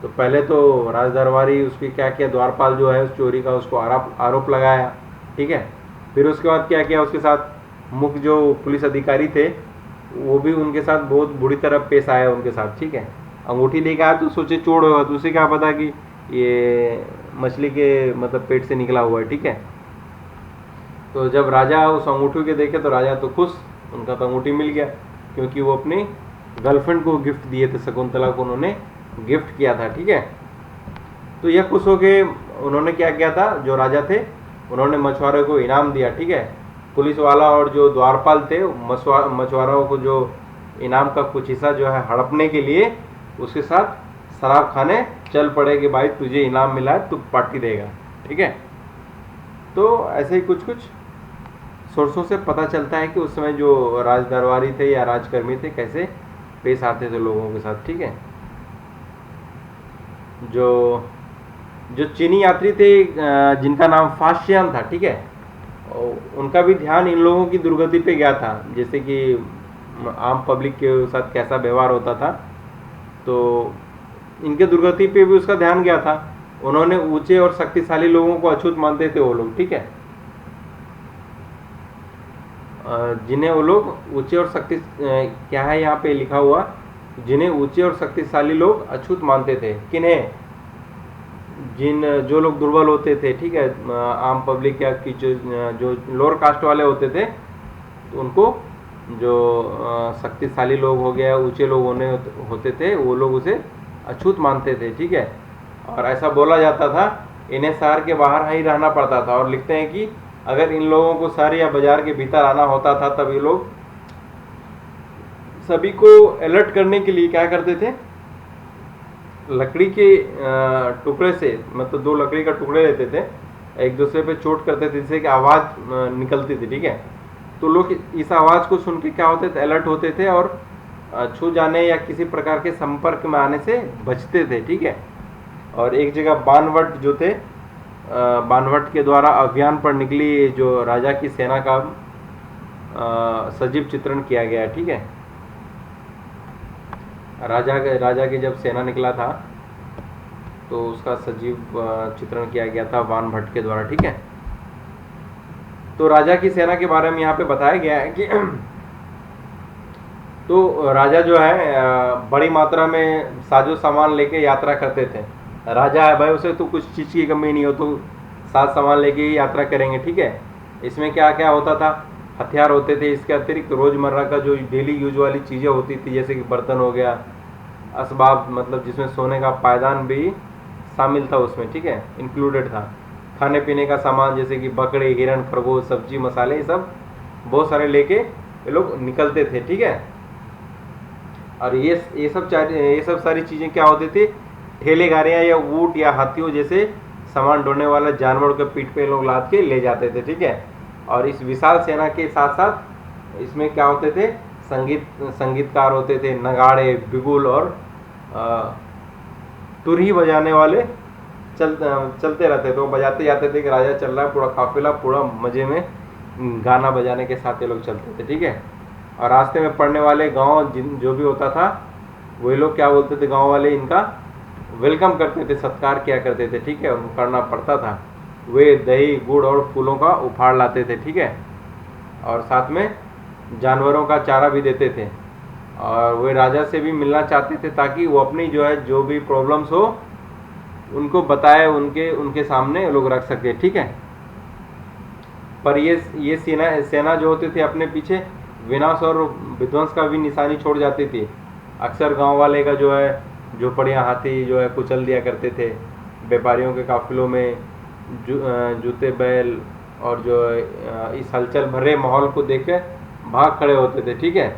S1: तो पहले तो राज दरबारी उसकी क्या किया, द्वारपाल जो है उस चोरी का उसको आरोप लगाया, ठीक है। फिर उसके बाद क्या किया, उसके साथ मुख्य जो पुलिस अधिकारी थे वो भी उनके साथ बहुत बुरी तरह पेश आया उनके साथ, ठीक है। अंगूठी लेके आया तो सोचे चोर होगा, तो उसे क्या पता कि ये मछली के मतलब पेट से निकला हुआ है, ठीक है। तो जब राजा उस अंगूठी के देखे तो राजा तो खुश, उनका तो अंगूठी मिल गया, क्योंकि वो अपनी गर्लफ्रेंड को गिफ्ट दिए थे, शकुंतला को उन्होंने गिफ्ट किया था, ठीक है। तो यह खुश हो के उन्होंने क्या किया था, जो राजा थे उन्होंने मछुआरे को इनाम दिया, ठीक है। पुलिस वाला और जो द्वारपाल थे मछुआरों को जो इनाम का कुछ हिस्सा जो है हड़पने के लिए उसके साथ शराब खाने चल पड़े कि भाई तुझे इनाम मिला है, तू पार्टी देगा, ठीक है। तो ऐसे ही कुछ कुछ सोर्सों से पता चलता है कि उस समय जो राज दरबारी थे या राजकर्मी थे कैसे पेश आते थे लोगों के साथ, ठीक है। जो जो चीनी यात्री थे जिनका नाम फास्टियन था, ठीक है, उनका भी ध्यान इन लोगों की दुर्गति पे गया था, जैसे कि आम पब्लिक के साथ कैसा व्यवहार होता था, तो इनके दुर्गति पे भी उसका ध्यान गया था। उन्होंने ऊंचे और शक्तिशाली लोगों को अछूत मानते थे वो लोग, ठीक है, जिन्हें वो लोग ऊंचे और क्या है यहाँ पे लिखा हुआ, जिन्हें ऊंचे और शक्तिशाली लोग अछूत मानते थे, किन्हें, जो लोग दुर्बल होते थे, ठीक है, आम पब्लिक या की जो लोअर कास्ट वाले होते थे, तो उनको जो शक्तिशाली लोग हो गया, ऊंचे लोग होते थे, वो लोग उसे अछूत मानते थे, ठीक है। और ऐसा बोला जाता था इन्हें शहर के बाहर ही रहना पड़ता था। और लिखते हैं कि अगर इन लोगों को शहर या बाजार के भीतर आना होता था तब ये लोग सभी को अलर्ट करने के लिए क्या करते थे, लकड़ी के टुकड़े से, मतलब दो लकड़ी का टुकड़े लेते थे, एक दूसरे पे चोट करते थे जिससे कि आवाज़ निकलती थी, ठीक है। तो लोग इस आवाज़ को सुन के क्या होते थे, अलर्ट होते थे और छू जाने या किसी प्रकार के संपर्क में आने से बचते थे, ठीक है। और एक जगह बानवट जो थे, बानवट के द्वारा अभियान पर निकली जो राजा की सेना का सजीव चित्रण किया गया, ठीक है। राजा की जब सेना निकला था तो उसका सजीव चित्रण किया गया था बानभट्ट के द्वारा, ठीक है। तो राजा की सेना के बारे में यहाँ पे बताया गया है कि तो राजा जो है बड़ी मात्रा में साजो सामान लेके यात्रा करते थे। राजा है भाई, उसे तो कुछ चीज़ की कमी नहीं हो, तो साज सामान लेके ही यात्रा करेंगे, ठीक है। इसमें क्या क्या होता था, हथियार होते थे, इसके अतिरिक्त रोज़मर्रा का जो डेली यूज वाली चीज़ें होती थी, जैसे कि बर्तन हो गया, असबाब, मतलब जिसमें सोने का पायदान भी शामिल था उसमें, ठीक है, इंक्लूडेड था। खाने पीने का सामान जैसे कि बकरे, हिरन, खरगोश, सब्जी, मसाले, ये सब बहुत सारे लेके ये लोग निकलते थे, ठीक है। और ये सब सारी चीज़ें क्या होती थी, ठेले गाड़ियाँ या ऊँट या हाथियों जैसे सामान ढोने वाला जानवरों के पीठ पे लोग लाद के ले जाते थे, ठीक है। और इस विशाल सेना के साथ साथ इसमें क्या होते थे, संगीतकार होते थे, नगाड़े, बिगुल और तुरही बजाने वाले चलते रहते थे। वो बजाते जाते थे कि राजा चल रहा है, पूरा काफिला पूरा मजे में गाना बजाने के साथ ये लोग चलते थे, ठीक है। और रास्ते में पड़ने वाले गांव जो भी होता था, वही लोग क्या बोलते थे, गांव वाले इनका वेलकम करते थे, सत्कार किया करते थे, ठीक है, उनको करना पड़ता था। वे दही, गुड़ और फूलों का उपहार लाते थे, ठीक है, और साथ में जानवरों का चारा भी देते थे। और वे राजा से भी मिलना चाहते थे ताकि वो अपनी जो है जो भी प्रॉब्लम्स हो उनको बताए, उनके सामने लोग रख सके, ठीक है। पर ये सेना जो होती थी अपने पीछे विनाश और विध्वंस का भी निशानी छोड़ जाती थी। अक्सर गांव वाले का जो है झोपड़ियाँ, हाथी जो है कुचल दिया करते थे। व्यापारियों के काफिलों में जूते बैल और जो इस हलचल भरे माहौल को देख के भाग खड़े होते थे, ठीक है।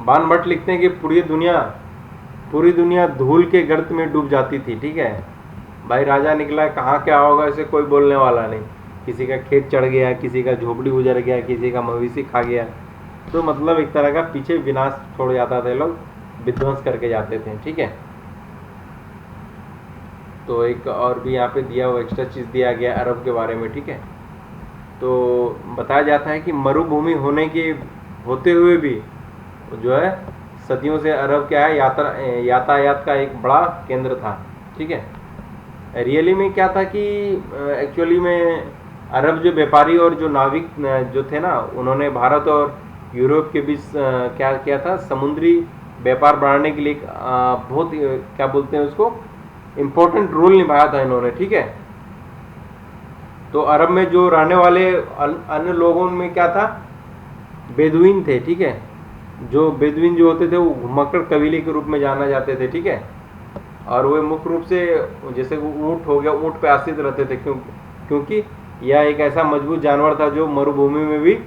S1: बान भट्ट लिखते हैं कि पूरी दुनिया धूल के गर्त में डूब जाती थी, ठीक है। भाई राजा निकला, कहाँ क्या होगा इसे कोई बोलने वाला नहीं। किसी का खेत चढ़ गया, किसी का झोपड़ी उजड़ गया, किसी का मवेशी खा गया, तो मतलब एक तरह का पीछे विनाश छोड़ जाता थे, लोग विध्वंस करके जाते थे, ठीक है। तो एक और भी यहाँ पे दिया हुआ एक्स्ट्रा चीज़ दिया गया अरब के बारे में, ठीक है। तो बताया जाता है कि मरुभूमि होते हुए भी जो है सदियों से अरब क्या है, यातायात का एक बड़ा केंद्र था, ठीक है। रियली में क्या था कि एक्चुअली में अरब जो व्यापारी और जो नाविक जो थे ना, उन्होंने भारत और यूरोप के बीच क्या किया था, समुद्री व्यापार बढ़ाने के लिए बहुत क्या बोलते हैं उसको, इम्पोर्टेंट रोल निभाया था इन्होंने, ठीक है। तो अरब में जो रहने वाले अन्य लोगों में क्या था, बेदुइन थे, ठीक है। जो बेदुइन जो होते थे वो घुमक्कड़ कबीले के रूप में जाना जाते थे, ठीक है। और वे मुख्य रूप से जैसे ऊँट हो गया, ऊँट पे आश्रित रहते थे, क्योंकि यह एक ऐसा मजबूत जानवर था जो मरुभूमि में भी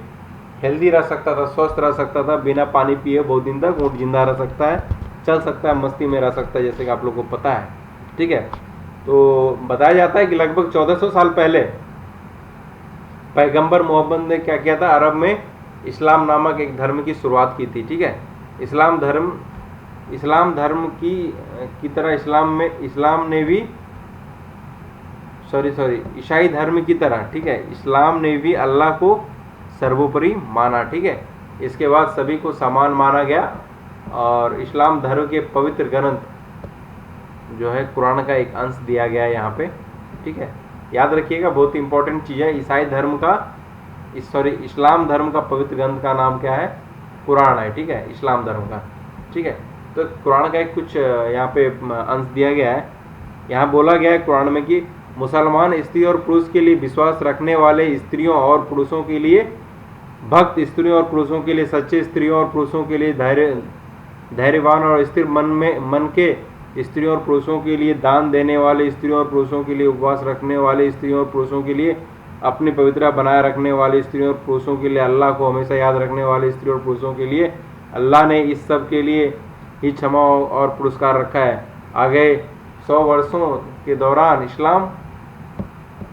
S1: हेल्दी रह सकता था, स्वस्थ रह सकता था, बिना पानी पिए बहुत दिन तक ऊँट जिंदा रह सकता है, चल सकता है, मस्ती में रह सकता है, जैसे कि आप लोग को पता है, ठीक है। तो बताया जाता है कि लगभग 1400 साल पहले पैगंबर मोहम्मद ने क्या किया था, अरब में इस्लाम नामक एक धर्म की शुरुआत की थी, ठीक है। इस्लाम धर्म की तरह ईसाई धर्म की तरह, ठीक है, इस्लाम ने भी अल्लाह को सर्वोपरि माना, ठीक है। इसके बाद सभी को समान माना गया और इस्लाम धर्म के पवित्र ग्रंथ जो है कुरान का एक अंश दिया गया है यहाँ पे, ठीक है। याद रखिएगा, बहुत ही इंपॉर्टेंट चीज़ है। इस्लाम धर्म का पवित्र ग्रंथ का नाम क्या है, कुरान है, ठीक है, इस्लाम धर्म का, ठीक है। तो कुरान का एक कुछ यहाँ पे अंश दिया गया है। यहाँ बोला गया है कुरान में कि मुसलमान स्त्री और पुरुष के लिए विश्वास रखने वाले स्त्रियों और पुरुषों के लिए, भक्त स्त्रियों और पुरुषों के लिए, सच्चे स्त्रियों और पुरुषों के लिए, धैर्यवान और स्थिर मन के स्त्रियों और पुरुषों के लिए, दान देने वाले स्त्रियों और पुरुषों के लिए, उपवास रखने वाले स्त्रियों और पुरुषों के लिए, अपनी पवित्रता बनाए रखने वाले स्त्रियों और पुरुषों के लिए, अल्लाह को हमेशा याद रखने वाले स्त्रियों और पुरुषों के लिए। अल्लाह ने इस सब के लिए ही क्षमा और पुरस्कार रखा है। आगे 100 वर्षों के दौरान इस्लाम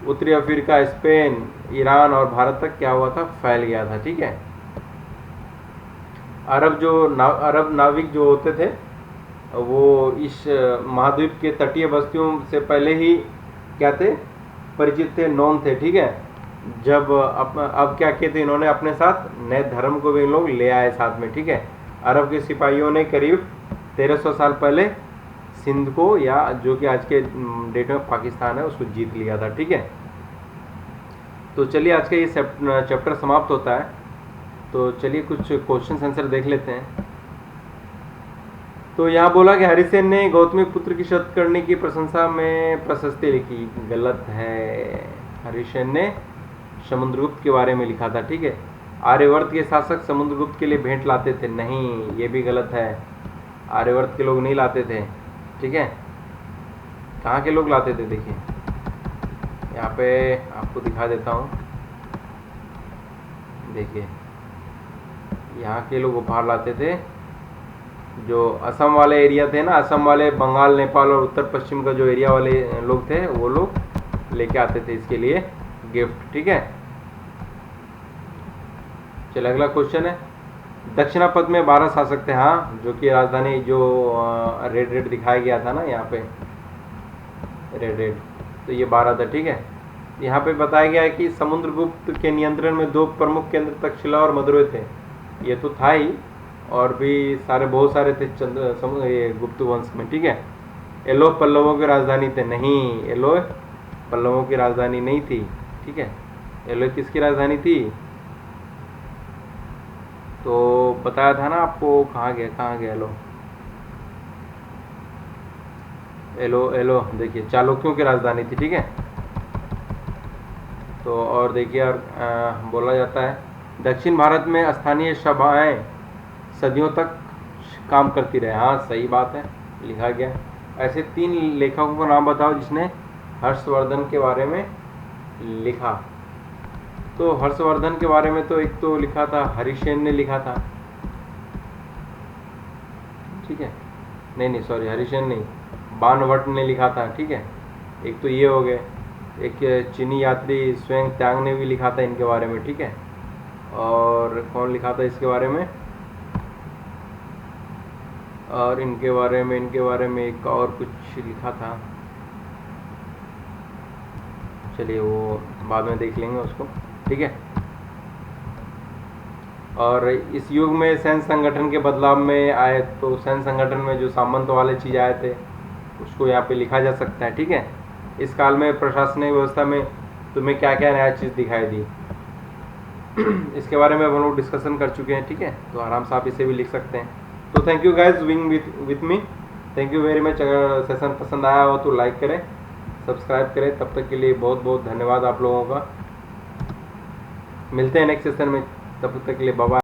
S1: उत्तरी अफ्रीका, स्पेन, ईरान और भारत तक क्या हुआ था, फैल गया था, ठीक है। अरब नाविक जो होते थे वो इस महाद्वीप के तटीय बस्तियों से पहले ही क्या थे, परिचित थे, नॉन थे, ठीक है। जब अब क्या किए थे, इन्होंने अपने साथ नए धर्म को भी लोग ले आए साथ में, ठीक है। अरब के सिपाहियों ने करीब 1300 साल पहले सिंध को, या जो कि आज के डेट में पाकिस्तान है, उसको जीत लिया था, ठीक है। तो चलिए आज का ये चैप्टर समाप्त होता है। तो चलिए कुछ क्वेश्चन आंसर देख लेते हैं। तो यहाँ बोला कि हरिसेन ने गौतमी पुत्र की शत करने की प्रशंसा में प्रशस्ति लिखी। गलत है। हरिसेन ने समुद्रगुप्त के बारे में लिखा था, ठीक है। आर्यवर्त के शासक समुद्रगुप्त के लिए भेंट लाते थे, नहीं, ये भी गलत है। आर्यवर्त के लोग नहीं लाते थे, ठीक है। कहाँ के लोग लाते थे, देखिए यहाँ पे आपको दिखा देता हूँ। देखिए यहाँ के लोग उपहार लाते थे। जो असम वाले एरिया थे ना, असम वाले, बंगाल, नेपाल और उत्तर पश्चिम का जो एरिया वाले लोग थे, वो लोग लेके आते थे इसके लिए गिफ्ट, ठीक है। चलिए अगला क्वेश्चन है। दक्षिणापथ में 12 शासक थे, हाँ, जो कि राजधानी जो रेड रेड दिखाया गया था ना यहाँ पे, रेड रेड, तो ये 12 था, ठीक है। यहाँ पे बताया गया है कि समुद्रगुप्त के नियंत्रण में 2 प्रमुख केंद्र तक्षशिला और मदुरै थे। ये तो था ही, और भी सारे बहुत सारे थे ये गुप्त वंश में, ठीक है। एलो पल्लवों की राजधानी थे, नहीं, एलो पल्लवों की राजधानी नहीं थी, ठीक है। एलो किसकी राजधानी थी, तो बताया था ना आपको। कहाँ गया एलो, एलो एलो देखिए चालुक्यों की राजधानी थी, ठीक है। तो और देखिए, और बोला जाता है दक्षिण भारत में स्थानीय सभाएं सदियों तक काम करती रहे, हाँ सही बात है, लिखा गया। ऐसे 3 लेखकों का नाम बताओ जिसने हर्षवर्धन के बारे में लिखा। तो हर्षवर्धन के बारे में तो एक तो लिखा था हरिसेन ने लिखा था, ठीक है। नहीं सॉरी, हरिसेन नहीं, बाणभट्ट ने लिखा था, ठीक है। एक तो ये हो गए। एक चीनी यात्री स्वयं त्याग ने भी लिखा था इनके बारे में, ठीक है। और कौन लिखा था इसके बारे में, और इनके बारे में एक और कुछ लिखा था, चलिए वो बाद में देख लेंगे उसको, ठीक है। और इस युग में सैन्य संगठन के बदलाव में आए, तो सैन्य संगठन में जो सामंत वाले चीज़ आए थे उसको यहाँ पे लिखा जा सकता है, ठीक है। इस काल में प्रशासनिक व्यवस्था में तुम्हें क्या क्या नया चीज़ दिखाई दी, इसके बारे में हम लोग डिस्कशन कर चुके हैं, ठीक है। तो आराम से आप इसे भी लिख सकते हैं। तो thank you guys being with me, thank you very much. अगर सेशन पसंद आया हो तो लाइक करें, सब्सक्राइब करें। तब तक के लिए बहुत बहुत धन्यवाद आप लोगों का। मिलते हैं नेक्स्ट सेशन में, तब तक के लिए बाय बाय।